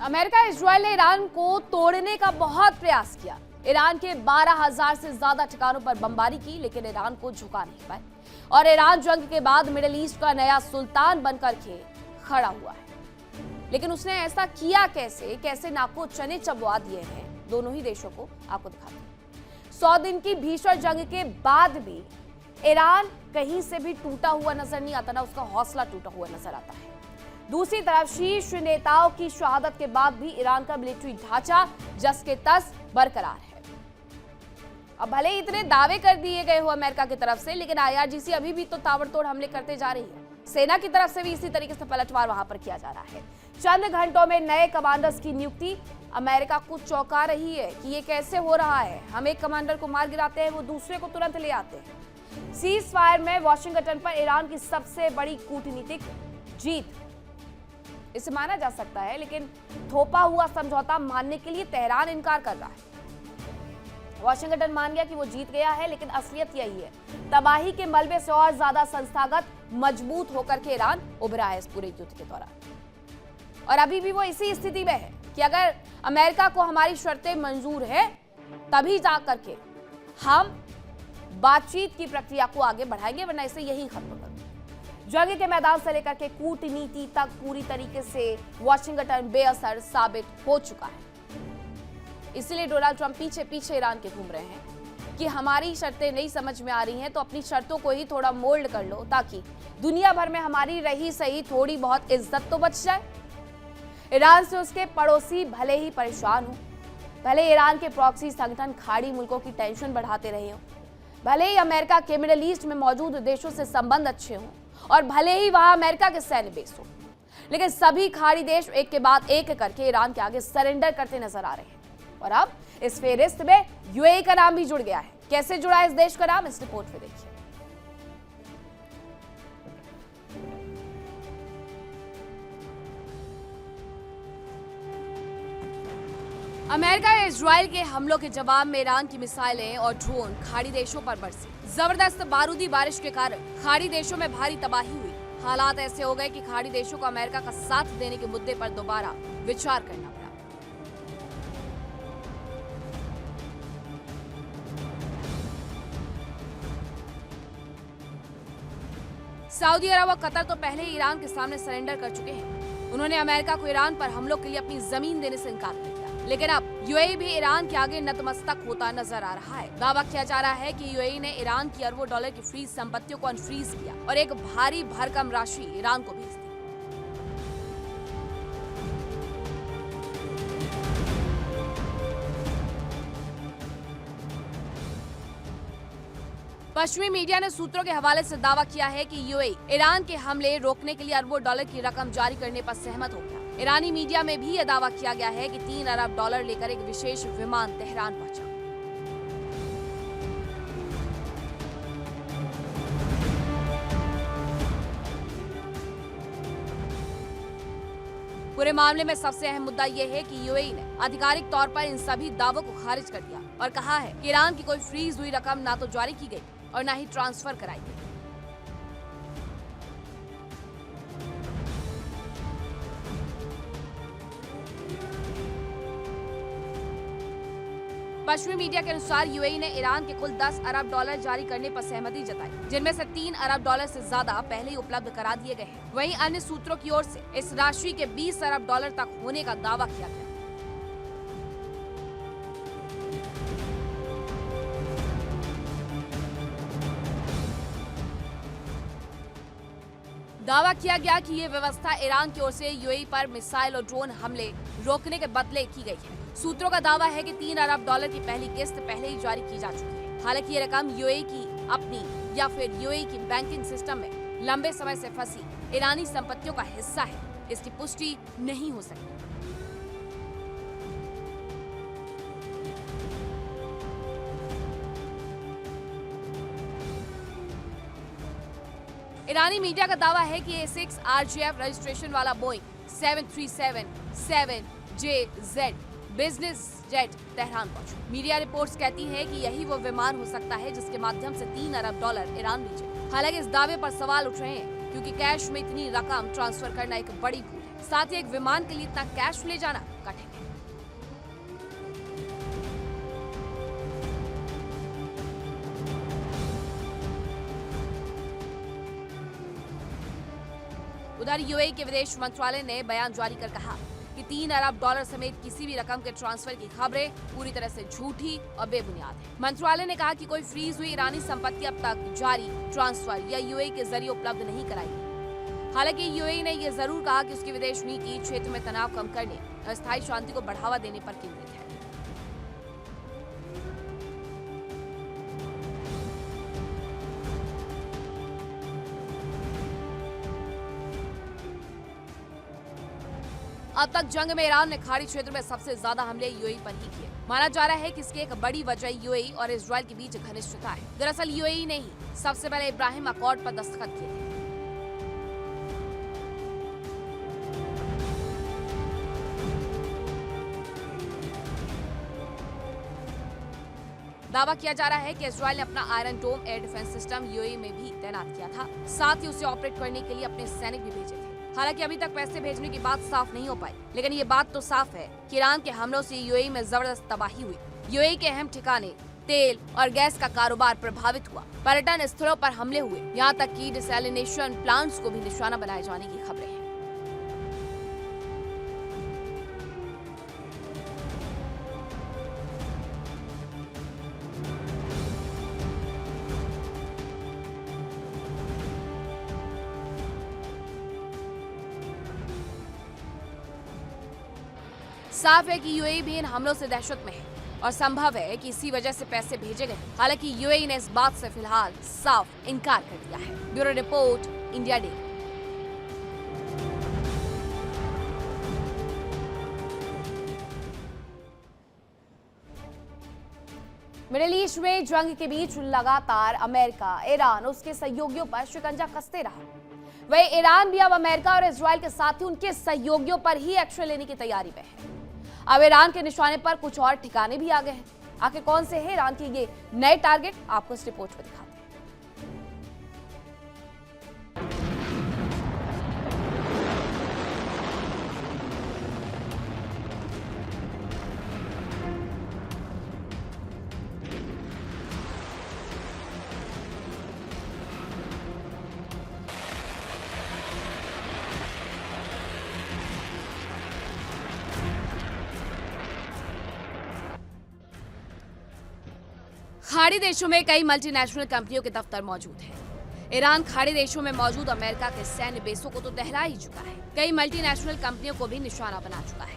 America Israel ने Iran को तोड़ने का बहुत प्रयास किया। ईरान के 12,000 से ज्यादा ठिकानों पर बमबारी की, लेकिन ईरान को झुका नहीं पाए और ईरान जंग के बाद मिडिल ईस्ट का नया सुल्तान बनकर के खड़ा हुआ है। लेकिन उसने ऐसा किया कैसे नाको चने चबवा दिए हैं दोनों ही देशों को, आपको दिखाते हैं। 100 दिन की भीषण जंग के बाद भी ईरान कहीं से भी टूटा हुआ नजर नहीं आता, ना उसका हौसला टूटा हुआ नजर आता है। दूसरी तरफ शीर्ष नेताओं की शहादत के बाद भी ईरान का मिलिट्री ढांचा जस के तस बरकरार है। अब भले ही इतने दावे कर दिए गए हो अमेरिका की तरफ से, लेकिन IRGC अभी भी तो ताबड़तोड़ हमले करते जा रही है। सेना की तरफ से भी इसी तरीके से पलटवार वहां पर किया जा रहा है। चंद घंटों में नए कमांडर्स की नियुक्ति अमेरिका को चौंका रही है कि ये कैसे हो रहा है। हम एक कमांडर को मार गिराते हैं, वो दूसरे को तुरंत ले आते हैं। सीज फायर में वॉशिंगटन पर ईरान की सबसे बड़ी कूटनीतिक जीत इसे माना जा सकता है, लेकिन थोपा हुआ समझौता मानने के लिए तेहरान इनकार कर रहा है। वॉशिंगटन मान गया कि वो जीत गया है, लेकिन असलियत यही है। तबाही के मलबे से और ज्यादा संस्थागत मजबूत होकर के ईरान उभरा है इस पूरे युद्ध के दौरान। और अभी भी वो इसी स्थिति में है कि अगर अमेरिका को हमारी शर्तें मंजूर है तभी जाकर के हम बातचीत की प्रक्रिया को आगे बढ़ाएंगे, वरना इसे यही खत्म कर देंगे। जंग के मैदान से लेकर के कूटनीति तक पूरी तरीके से वॉशिंगटन बेअसर साबित हो चुका है। इसलिए डोनाल्ड ट्रंप पीछे पीछे ईरान के घूम रहे हैं कि हमारी शर्तें नहीं समझ में आ रही हैं तो अपनी शर्तों को ही थोड़ा मोल्ड कर लो, ताकि दुनिया भर में हमारी रही सही थोड़ी बहुत इज्जत तो बच जाए। ईरान से उसके पड़ोसी भले ही परेशान हो, भले ईरान के प्रॉक्सी संगठन खाड़ी मुल्कों की टेंशन बढ़ाते रहे हो, भले ही अमेरिका के मिडिल ईस्ट में मौजूद देशों से संबंध अच्छे हों और भले ही वहां अमेरिका के सैन्य बेस हो, लेकिन सभी खाड़ी देश एक के बाद एक करके ईरान के आगे सरेंडर करते नजर आ रहे हैं। और अब इस फेहरिस्त में UAE का नाम भी जुड़ गया है। कैसे जुड़ा इस देश का नाम, इस रिपोर्ट में देखिए। अमेरिका या इजराइल के हमलों के जवाब में ईरान की मिसाइलें और ड्रोन खाड़ी देशों पर बरसे। जबरदस्त बारूदी बारिश के कारण खाड़ी देशों में भारी तबाही हुई। हालात ऐसे हो गए कि खाड़ी देशों को अमेरिका का साथ देने के मुद्दे पर दोबारा विचार करना पड़ा। सऊदी अरब और कतर तो पहले ही ईरान के सामने सरेंडर कर चुके हैं। उन्होंने अमेरिका को ईरान पर हमलों के लिए अपनी जमीन देने से इनकार कर दिया, लेकिन अब UAE भी ईरान के आगे नतमस्तक होता नजर आ रहा है। दावा किया जा रहा है कि UAE ने ईरान की अरबों डॉलर की फ्रीज संपत्तियों को अनफ्रीज किया और एक भारी भरकम राशि ईरान को भेज दी। पश्चिमी मीडिया ने सूत्रों के हवाले से दावा किया है कि UAE ईरान के हमले रोकने के लिए अरबों डॉलर की रकम जारी करने पर सहमत हो गया। ईरानी मीडिया में भी यह दावा किया गया है कि 3 अरब डॉलर लेकर एक विशेष विमान तेहरान पहुंचा। पूरे मामले में सबसे अहम मुद्दा यह है कि UAE ने आधिकारिक तौर पर इन सभी दावों को खारिज कर दिया और कहा है कि ईरान की कोई फ्रीज हुई रकम ना तो जारी की गई और ना ही ट्रांसफर कराई गई। पश्चिमी मीडिया के अनुसार UAE ने ईरान के कुल 10 अरब डॉलर जारी करने पर सहमति जताई, जिनमें से 3 अरब डॉलर से ज्यादा पहले ही उपलब्ध करा दिए गए हैं। वहीं अन्य सूत्रों की ओर से इस राशि के 20 अरब डॉलर तक होने का दावा किया गया। दावा किया गया कि ये व्यवस्था ईरान की ओर से UAE पर मिसाइल और ड्रोन हमले रोकने के बदले की गई है। सूत्रों का दावा है कि 3 अरब डॉलर की पहली किस्त पहले ही जारी की जा चुकी है। हालांकि ये रकम UAE की अपनी या फिर UAE की बैंकिंग सिस्टम में लंबे समय से फंसी ईरानी संपत्तियों का हिस्सा है, इसकी पुष्टि नहीं हो सकती। ईरानी मीडिया का दावा है कि A6 RJF रजिस्ट्रेशन वाला Boeing 737-7JZ business jet Tehran पहुंचा। मीडिया रिपोर्ट्स कहती हैं कि यही वो विमान हो सकता है जिसके माध्यम से 3 अरब डॉलर ईरान भेजे। हालांकि इस दावे पर सवाल उठ रहे हैं क्योंकि कैश में इतनी रकम ट्रांसफर करना एक बड़ी भूल है। साथ ही एक विमान के लिए इतना कैश ले जाना कठिन है। उधर यूएई के विदेश मंत्रालय ने बयान जारी कर कहा कि 3 अरब डॉलर समेत किसी भी रकम के ट्रांसफर की खबरें पूरी तरह से झूठी और बेबुनियाद है। मंत्रालय ने कहा कि कोई फ्रीज हुई ईरानी संपत्ति अब तक जारी ट्रांसफर या यूएई के जरिए उपलब्ध नहीं कराई। हालांकि यूएई ने यह जरूर कहा कि उसकी विदेश नीति क्षेत्र में तनाव कम करने और स्थायी शांति को बढ़ावा देने पर केंद्रित है। अब तक जंग में ईरान ने खाड़ी क्षेत्र में सबसे ज्यादा हमले यूएई पर ही किए। माना जा रहा है कि इसकी एक बड़ी वजह यूएई और इजरायल के बीच घनिष्ठता है। दरअसल यूएई ने ही सबसे पहले इब्राहिम अकॉर्ड पर दस्तखत किए थे। दावा किया जा रहा है कि इजरायल ने अपना आयरन डोम एयर डिफेंस सिस्टम यूएई में भी तैनात किया था, साथ ही उसे ऑपरेट करने के लिए अपने सैनिक भी भेजे थे। हालांकि अभी तक पैसे भेजने की बात साफ नहीं हो पाई, लेकिन ये बात तो साफ है कि ईरान के हमलों से यूएई में जबरदस्त तबाही हुई। यूएई के अहम ठिकाने, तेल और गैस का कारोबार प्रभावित हुआ। पर्यटन स्थलों पर हमले हुए, यहाँ तक कि डिसैलिनेशन प्लांट्स को भी निशाना बनाए जाने की खबरें हैं। साफ है कि यूएई भी इन हमलों से दहशत में है और संभव है कि इसी वजह से पैसे भेजे गए। हालांकि यूएई ने इस बात से फिलहाल साफ इनकार कर दिया है। Bureau report, India day. Middle east में जंग के बीच लगातार अमेरिका, ईरान उसके सहयोगियों पर शिकंजा कसते रहा। वही ईरान भी अब अमेरिका और इजरायल के साथ ही उनके सहयोगियों पर ही एक्शन लेने की तैयारी में है। अब ईरान के निशाने पर कुछ और ठिकाने भी आ गए हैं। आखिर कौन से हैं ईरान के ये नए टारगेट, आपको इस रिपोर्ट में दिखाते हैं। खाड़ी देशों में कई मल्टीनेशनल कंपनियों के दफ्तर मौजूद हैं। ईरान खाड़ी देशों में मौजूद अमेरिका के सैन्य बेसों को तो दहला ही चुका है, कई मल्टीनेशनल कंपनियों को भी निशाना बना चुका है।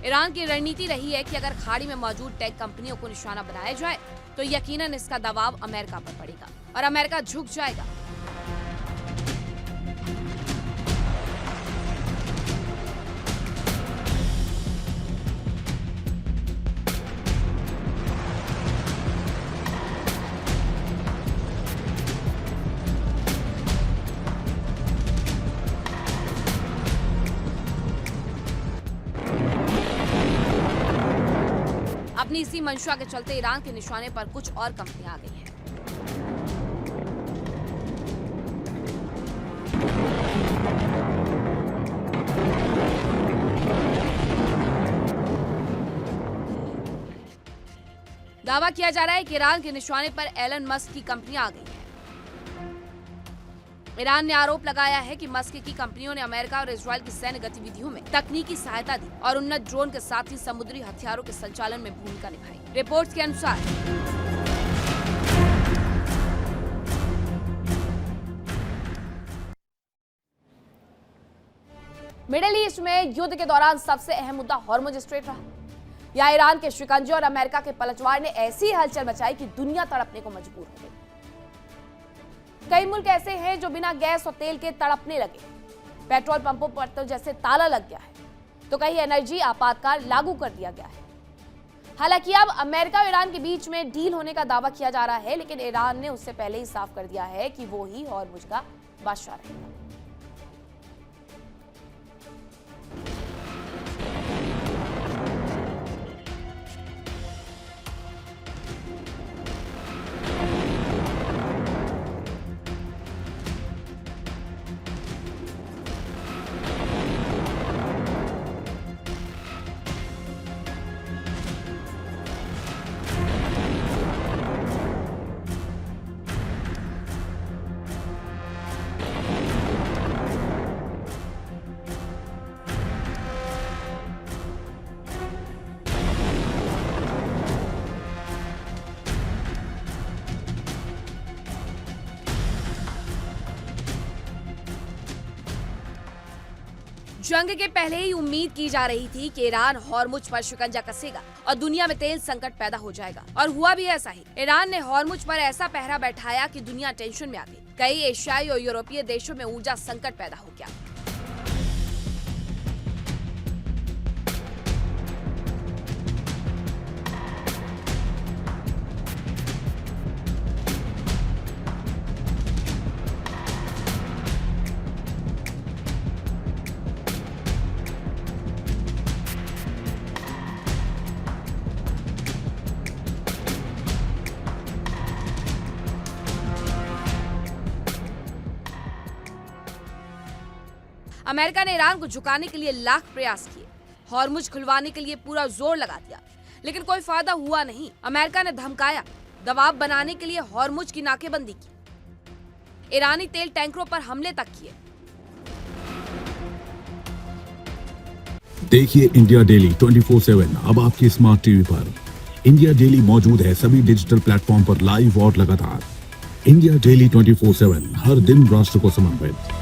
ईरान की रणनीति रही है कि अगर खाड़ी में मौजूद टेक कंपनियों को निशाना बनाया जाए तो यकीनन इसका दबाव अमेरिका पर पड़ेगा और अमेरिका झुक जाएगा। अपनी इसी मंशा के चलते ईरान के निशाने पर कुछ और कंपनियां आ गई हैं। दावा किया जा रहा है कि ईरान के निशाने पर एलन मस्क की कंपनियां आ गई हैं। ईरान ने आरोप लगाया है कि मस्क की कंपनियों ने अमेरिका और इजरायल की सैन्य गतिविधियों में तकनीकी सहायता दी और उन्नत ड्रोन के साथ ही समुद्री हथियारों के संचालन में भूमिका निभाई। रिपोर्ट्स के अनुसार मिडिल ईस्ट में युद्ध के दौरान सबसे अहम मुद्दा हॉर्मुज स्ट्रेट रहा। यहाँ ईरान के शिकंजे और अमेरिका के पलटवार ने ऐसी हलचल मचाई कि दुनिया तड़पने को मजबूर हो गई। कई मुल्क ऐसे हैं जो बिना गैस और तेल के तड़पने लगे। पेट्रोल पंपों पर तो जैसे ताला लग गया है, तो कहीं एनर्जी आपातकाल लागू कर दिया गया है। हालांकि अब अमेरिका और ईरान के बीच में डील होने का दावा किया जा रहा है, लेकिन ईरान ने उससे पहले ही साफ कर दिया है कि वो ही हॉर्मुज का बादशाह रहेगा। जंग के पहले ही उम्मीद की जा रही थी कि ईरान हॉर्मुज पर शिकंजा कसेगा और दुनिया में तेल संकट पैदा हो जाएगा, और हुआ भी ऐसा ही। ईरान ने हॉर्मुज पर ऐसा पहरा बैठाया कि दुनिया टेंशन में आ गई। कई एशियाई और यूरोपीय देशों में ऊर्जा संकट पैदा हो गया। अमेरिका ने ईरान को झुकाने के लिए लाख प्रयास किए, हॉर्मुज खुलवाने के लिए पूरा जोर लगा दिया, लेकिन कोई फायदा हुआ नहीं। अमेरिका ने धमकाया, दबाव बनाने के लिए हॉर्मुज की नाकेबंदी की, ईरानी तेल टैंकरों पर हमले तक किए। देखिए इंडिया डेली 24/7 अब आपके स्मार्ट टीवी पर। इंडिया डेली मौजूद है सभी डिजिटल प्लेटफॉर्म पर लाइव और लगातार। इंडिया डेली 24/7 हर दिन राष्ट्र को समर्पित।